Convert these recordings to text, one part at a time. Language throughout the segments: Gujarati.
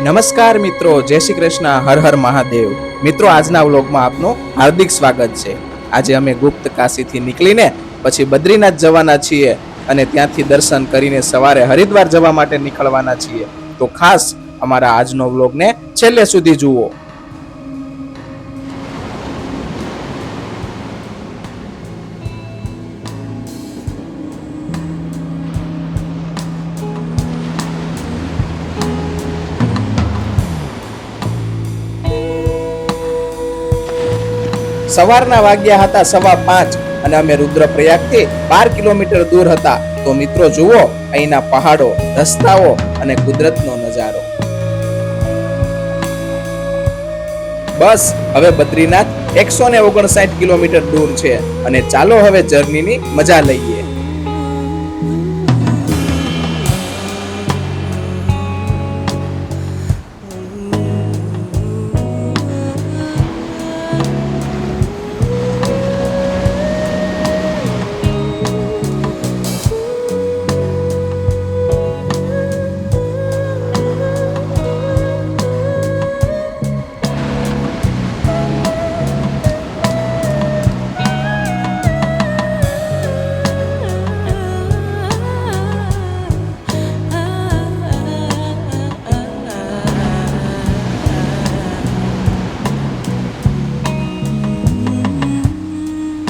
નમસ્કાર મિત્રો, જય શ્રી કૃષ્ણ, હર હર મહાદેવ. મિત્રો, આજના વ્લોગમાં આપનું હાર્દિક સ્વાગત છે. આજે અમે ગુપ્ત કાશીથી નીકળીને પછી બદ્રીનાથ જવાના છીએ અને ત્યાંથી દર્શન કરીને સવારે હરિદ્વાર જવા માટે નીકળવાના છીએ. તો ખાસ અમારા આજનો વ્લોગને છેલ્લે સુધી જુઓ. સવારના વાગ્યા હતા 5:15 અને અમે રુદ્રપ્રયાગથી 12 કિલોમીટર દૂર હતા. તો મિત્રો જુઓ અહીંના પહાડો, રસ્તાઓ અને કુદરતનો નજારો. બસ હવે બદ્રીનાથ 159 કિલોમીટર દૂર છે અને ચાલો હવે જર્નીની મજા લઈએ.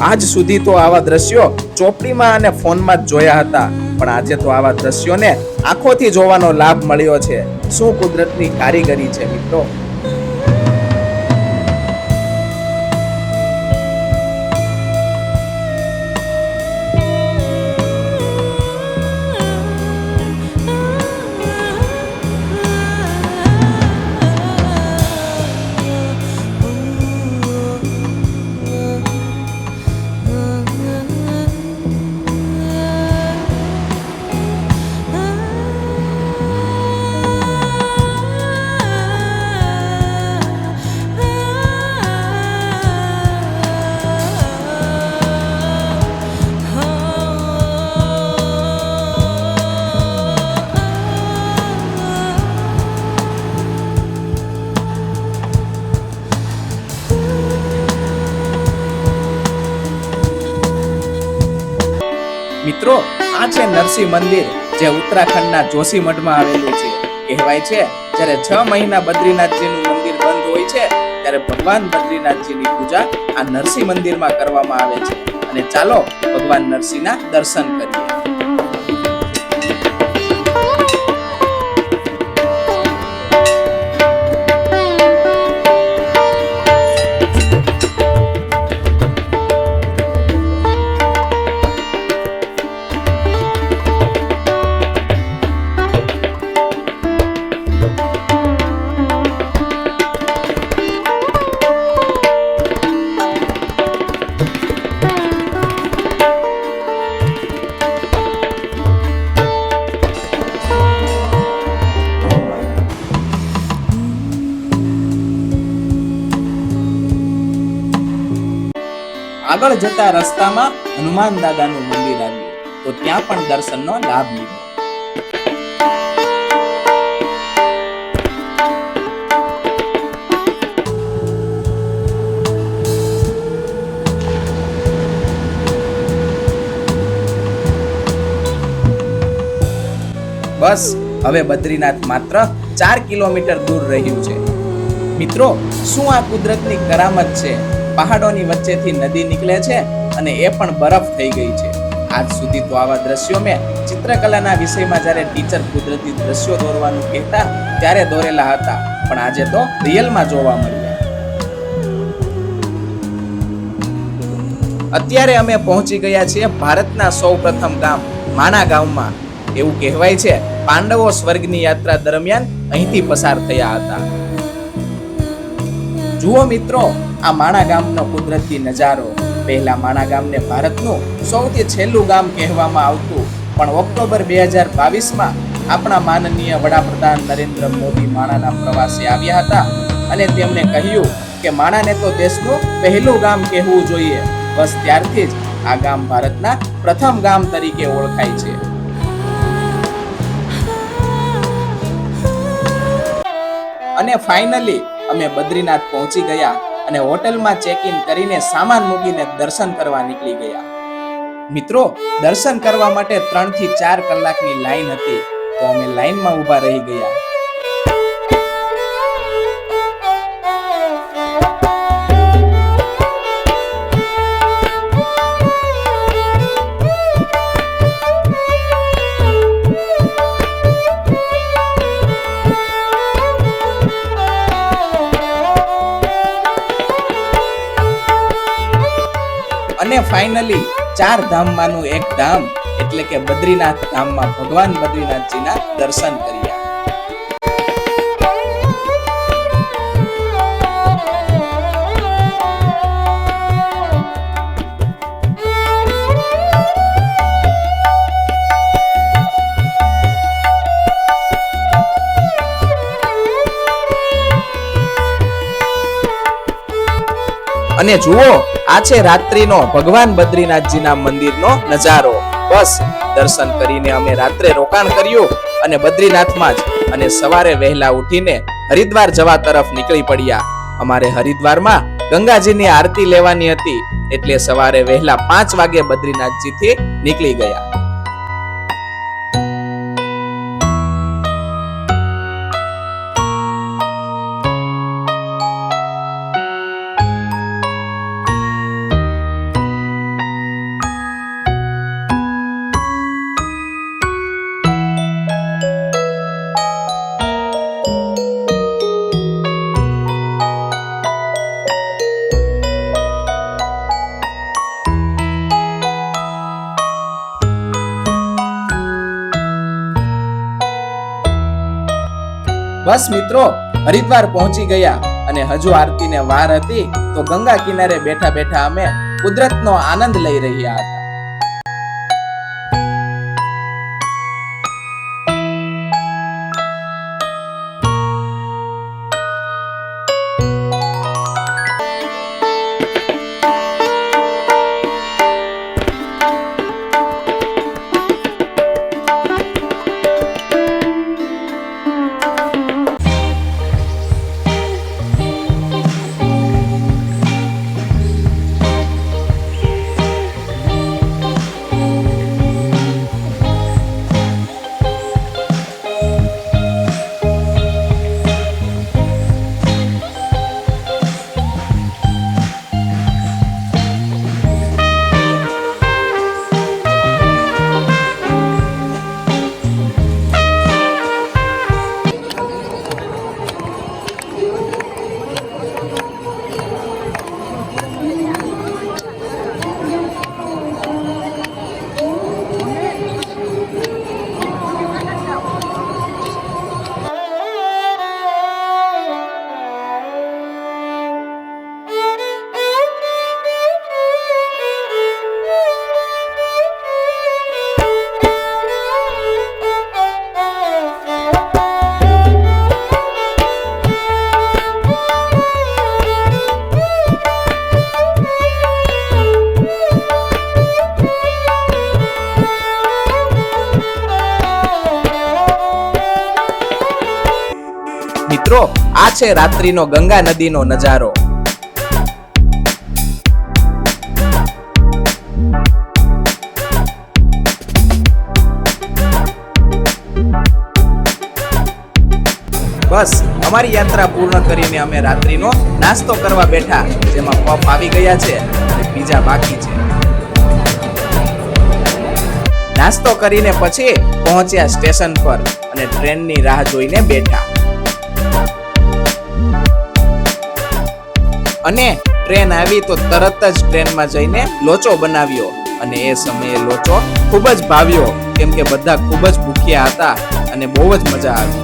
આજ સુધી તો આવા દ્રશ્યો ચોપડીમાં અને ફોનમાં જ જોયા હતા, પણ આજે તો આવા દ્રશ્યોને આંખોથી જોવાનો લાભ મળ્યો છે. શું કુદરતની કારીગરી છે મિત્રો. મિત્રો, આ છે નરસિંહ મંદિર, જે ઉત્તરાખંડના જોશીમઠમાં આવેલું છે. કહેવાય છે જ્યારે 6 મહિના બદ્રીનાથજીનું મંદિર બંધ હોય છે ત્યારે ભગવાન બદ્રીનાથજીની પૂજા આ નરસિંહ મંદિરમાં કરવામાં આવે છે. અને ચાલો ભગવાન નરસિંહના દર્શન કરીએ. આગળ જતા રસ્તામાં હનુમાન દાદાનું મંદિર આવ્યું, તો ત્યાં પણ દર્શનનો લાભ લીધો. બસ હવે બદ્રીનાથ માત્ર 4 કિલોમીટર દૂર રહ્યું છે. મિત્રો, શું આ કુદરતની કરામત છે. પહાડોની વચ્ચેથી નદી નીકળે છે અને એ પણ બરફ થઈ ગઈ છે. આજ સુધી તો આવા દ્રશ્યો મેં ચિત્રકલાના વિષયમાં જ્યારે ટીચર કુદરતી દ્રશ્યો દોરવાનું કહેતા ત્યારે દોરેલા હતા, પણ આજે તો રિયલમાં જોવા મળ્યા. અત્યારે અમે પહોંચી ગયા છીએ ભારતના સૌપ્રથમ ગામ માણા ગામમાં. એવું કહેવાય છે પાંડવો સ્વર્ગની યાત્રા દરમિયાન અહીંથી પસાર થયા હતા. જુઓ મિત્રો, આ માણા ગામનો કુદરતી નજારો. પહેલા માણા ગામને ભારતનું સૌથી છેલ્લું ગામ કહેવામાં આવતું, પણ ઓક્ટોબર 2022માં આપણા માનનીય વડાપ્રધાન નરેન્દ્ર મોદી માણાના પ્રવાસે આવ્યા હતા અને તેમણે કહ્યું કે માણાને તો દેશનું પહેલું ગામ કહેવું જોઈએ. બસ ત્યારથી જ આ ગામ ભારતના પ્રથમ ગામ તરીકે ઓળખાય છે. અને ફાઇનલી અમે બદ્રીનાથ પહોંચી ગયા અને હોટલમાં ચેક ઇન કરીને સામાન મૂકીને દર્શન કરવા નીકળી ગયા. મિત્રો, દર્શન કરવા માટે 3 થી 4 કલાકની લાઈન હતી, તો અમે લાઈનમાં ઊભા રહી ગયા. અને ફાઇનલી 4 ધામમાંનું એક ધામ એટલે કે બદ્રીનાથ ધામમાં ભગવાન બદ્રીનાથજીના દર્શન કર્યા. અને જુઓ, આ છે રાત્રિનો ભગવાન બદ્રીનાથજીના મંદિરનો નજારો. બસ દર્શન કરીને અમે રાત્રે રોકાણ કર્યું અને બદ્રીનાથમાં જ અને સવારે વહેલા ઉઠીને હરિદ્વાર જવા તરફ નીકળી પડ્યા. અમારે હરિદ્વારમાં ગંગાજીની આરતી લેવાની હતી, એટલે સવારે વહેલા 5 વાગે બદ્રીનાથજીથી નીકળી ગયા. બસ મિત્રો, હરિદ્વાર પહોંચી ગયા અને હજુ આરતીને વાર હતી, તો ગંગા કિનારે બેઠા બેઠા અમે કુદરતનો આનંદ લઈ રહ્યા હતા. મિત્રો, આ છે રાત્રિનો ગંગા નદીનો નજારો. બસ અમારી યાત્રા પૂર્ણ કરીને અમે રાત્રિનો નાસ્તો કરવા બેઠા, જેમાં પફ આવી ગયા છે અને બીજા બાકી છે. નાસ્તો કરીને પછી પહોંચ્યા સ્ટેશન પર અને ટ્રેનની રાહ જોઈને બેઠા. અને ટ્રેન આવી તો તરત જ ટ્રેનમાં જઈને લોચો બનાવ્યો અને એ સમયે લોચો ખૂબ જ ભાવ્યો, કેમ કે બધા ખૂબ જ ભૂખ્યા હતા અને બહુ જ મજા આવી.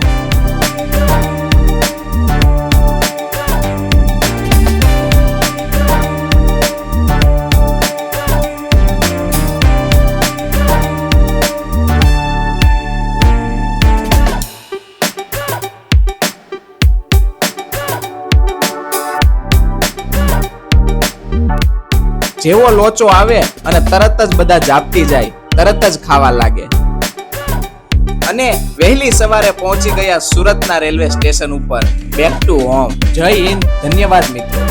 જેવો લોચો આવે અને તરત જ બધા જાપતી જાય, તરત જ ખાવા લાગે. અને વહેલી સવારે પહોંચી ગયા સુરતના રેલવે સ્ટેશન ઉપર બેક ટુ હોમ. જય હિન્દ, ધન્યવાદ મિત્રો.